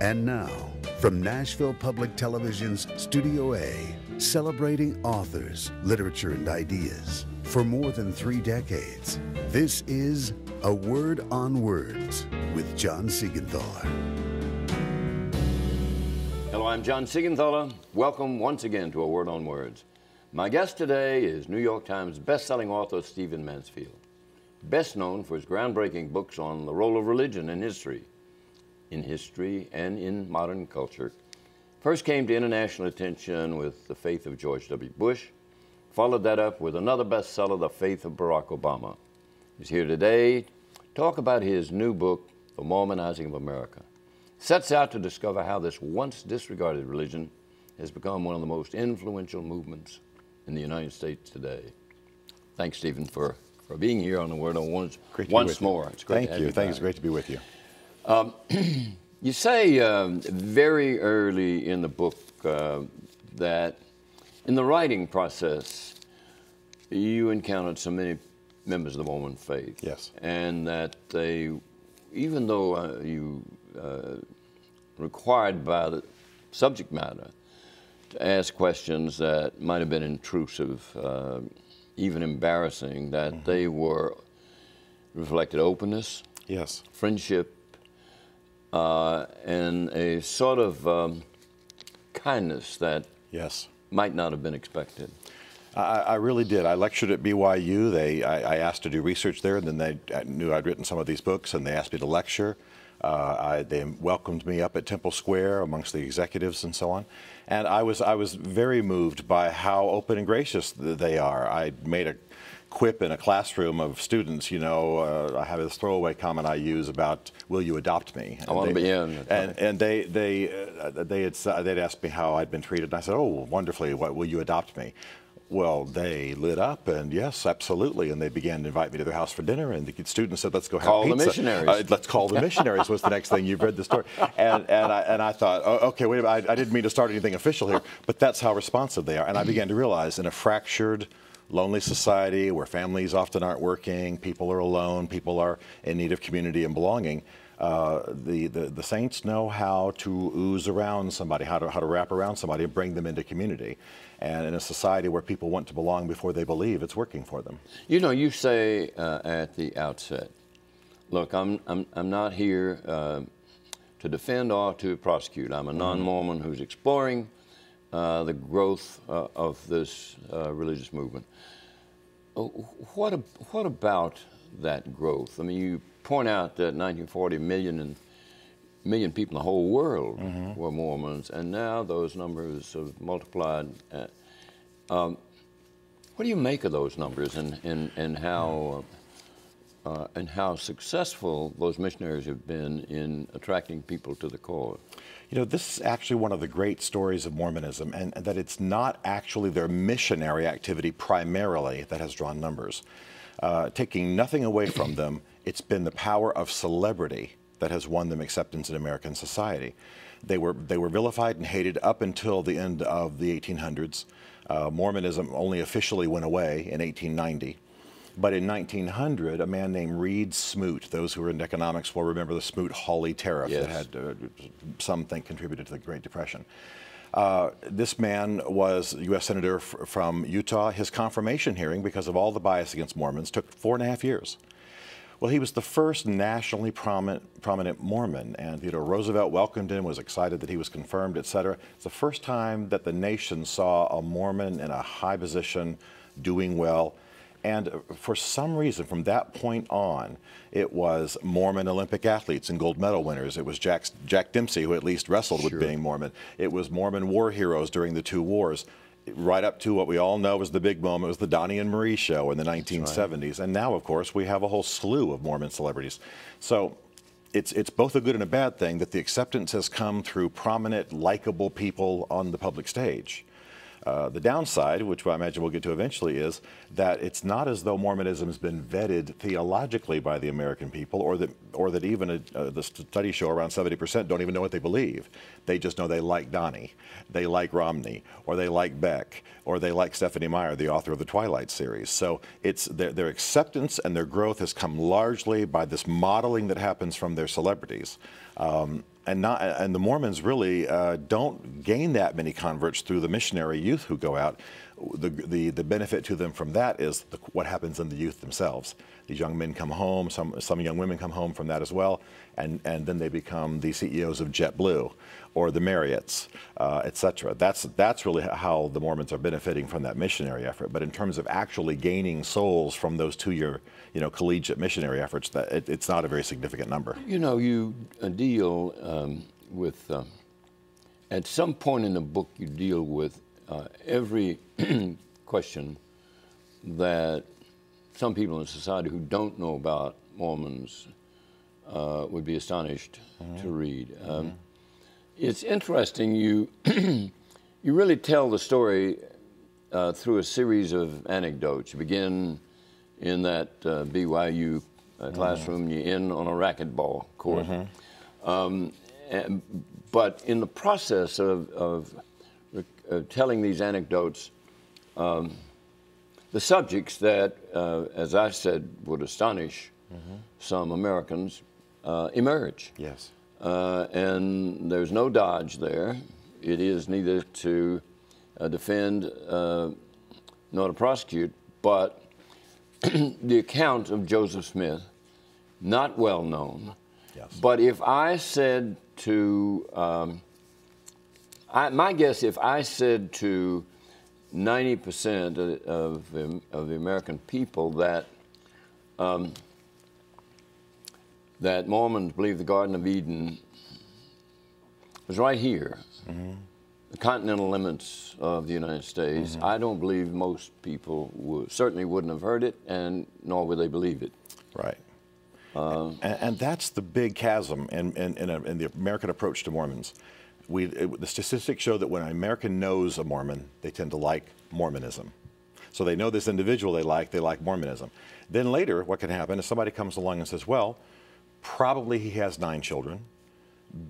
And now, from Nashville Public Television's Studio A, celebrating authors, literature, and ideas for more than 3 decades, this is A Word on Words with John Seigenthaler. Hello, I'm John Seigenthaler. Welcome once again to A Word on Words. My guest today is New York Times best-selling author Stephen Mansfield, best known for his groundbreaking books on the role of religion in history and in modern culture. First came to international attention with The Faith of George W. Bush, followed that up with another bestseller, The Faith of Barack Obama. He's here today to talk about his new book, The Mormonizing of America. Sets out to discover how this once disregarded religion has become one of the most influential movements in the United States today. Thanks, Stephen, for being here on The Word on Words once more. It's great to have you. Thank you. It's great to be with you. You say very early in the book that in the writing process, you encountered so many members of the Mormon faith. Yes. And that they, even though you required by the subject matter to ask questions that might have been intrusive, even embarrassing, that they reflected openness, yes, friendship, and a sort of kindness that might not have been expected. I really did. I lectured at BYU. I asked to do research there, and then they knew I'd written some of these books, and they asked me to lecture. They welcomed me up at Temple Square amongst the executives and so on. And I was very moved by how open and gracious they are. I made a quip in a classroom of students, you know, I have this throwaway comment I use about, will you adopt me? I want to be in. And they'd asked me how I'd been treated, and I said, oh, wonderfully, will you adopt me? Well, they lit up, and yes, absolutely, and they began to invite me to their house for dinner, and the students said, let's go have call pizza. The missionaries. Let's call the missionaries was the next thing. You've read the story. And I thought, oh, okay, wait a minute, I didn't mean to start anything official here, but that's how responsive they are. And I began to realize in a fractured, lonely society where families often aren't working, people are alone, people are in need of community and belonging, the saints know how to ooze around somebody, how to wrap around somebody and bring them into community. And in a society where people want to belong before they believe, it's working for them. You know, you say at the outset, look, I'm not here to defend or to prosecute. I'm a non-Mormon who's exploring the growth of this religious movement. What about that growth? I mean, you point out that 1940 million people in the whole world were Mormons, and now those numbers have multiplied. What do you make of those numbers, and how successful those missionaries have been in attracting people to the cause? You know, this is actually one of the great stories of Mormonism, and that it's not actually their missionary activity primarily that has drawn numbers. Taking nothing away from them, it's been the power of celebrity that has won them acceptance in American society. They were vilified and hated up until the end of the 1800s. Mormonism only officially went away in 1890. But in 1900, a man named Reed Smoot, those who are in economics will remember the Smoot-Hawley tariff that had, some think, contributed to the Great Depression. This man was a U.S. Senator from Utah. His confirmation hearing, because of all the bias against Mormons, took 4.5 years. Well, he was the first nationally prominent Mormon, and Theodore Roosevelt welcomed him, was excited that he was confirmed, etc. It's the first time that the nation saw a Mormon in a high position doing well. And for some reason, from that point on, it was Mormon Olympic athletes and gold medal winners. It was Jack Dempsey, who at least wrestled with being Mormon. It was Mormon war heroes during the 2 wars. Right up to what we all know was the big moment, was the Donnie and Marie show in the 1970s. And now, of course, we have a whole slew of Mormon celebrities. So it's both a good and a bad thing that the acceptance has come through prominent, likable people on the public stage. The downside, which I imagine we'll get to eventually, is that it's not as though Mormonism has been vetted theologically by the American people, or that even the studies show around 70% don't even know what they believe. They just know they like Donnie, they like Romney, or they like Beck, or they like Stephanie Meyer, the author of the Twilight series. So it's their acceptance and their growth has come largely by this modeling that happens from their celebrities. And the Mormons really don't gain that many converts through the missionary youth who go out. The benefit to them from that is what happens in the youth themselves. These young men come home, some young women come home from that as well, and then they become the CEOs of JetBlue or the Marriotts, etc. That's really how the Mormons are benefiting from that missionary effort. But in terms of actually gaining souls from those 2-year, collegiate missionary efforts, it's not a very significant number. You deal with, at some point in the book, you deal with every question that some people in society who don't know about Mormons would be astonished to read. It's interesting, you really tell the story through a series of anecdotes. You begin in that BYU classroom, and you end on a racquetball court. But in the process of telling these anecdotes, the subjects that, as I said, would astonish some Americans emerge. Yes. And there's no dodge there. It is neither to defend nor to prosecute, but the account of Joseph Smith, not well known. Yes. But if I said to, my guess, if I said to 90% of the American people that that Mormons believe the Garden of Eden was right here, the continental limits of the United States, I don't believe most people certainly wouldn't have heard it, and nor would they believe it. Right. And that's the big chasm in the American approach to Mormons. The statistics show that when an American knows a Mormon, they tend to like Mormonism. So they know this individual they like Mormonism. Then later, what can happen is somebody comes along and says, well, probably he has 9 children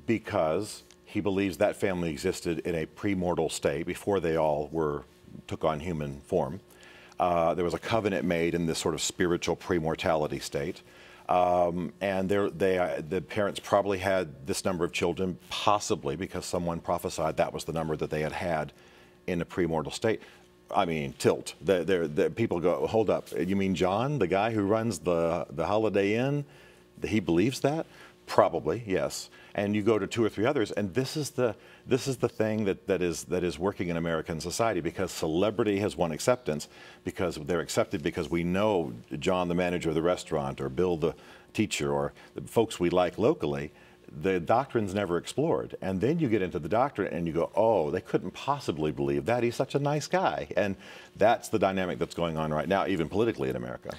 because he believes that family existed in a premortal state before they all took on human form. There was a covenant made in this sort of spiritual premortality state. And the parents probably had this number of children, possibly because someone prophesied that was the number that they had in a premortal state. I mean, tilt. People go, hold up, you mean John, the guy who runs the Holiday Inn? He believes that? Probably, yes. And you go to 2 or 3 others, and this is the thing that is working in American society, because celebrity has won acceptance, because they're accepted because we know John, the manager of the restaurant, or Bill, the teacher, or the folks we like locally. The doctrine's never explored. And then you get into the doctrine and you go, oh, they couldn't possibly believe that. He's such a nice guy. And that's the dynamic that's going on right now, even politically in America.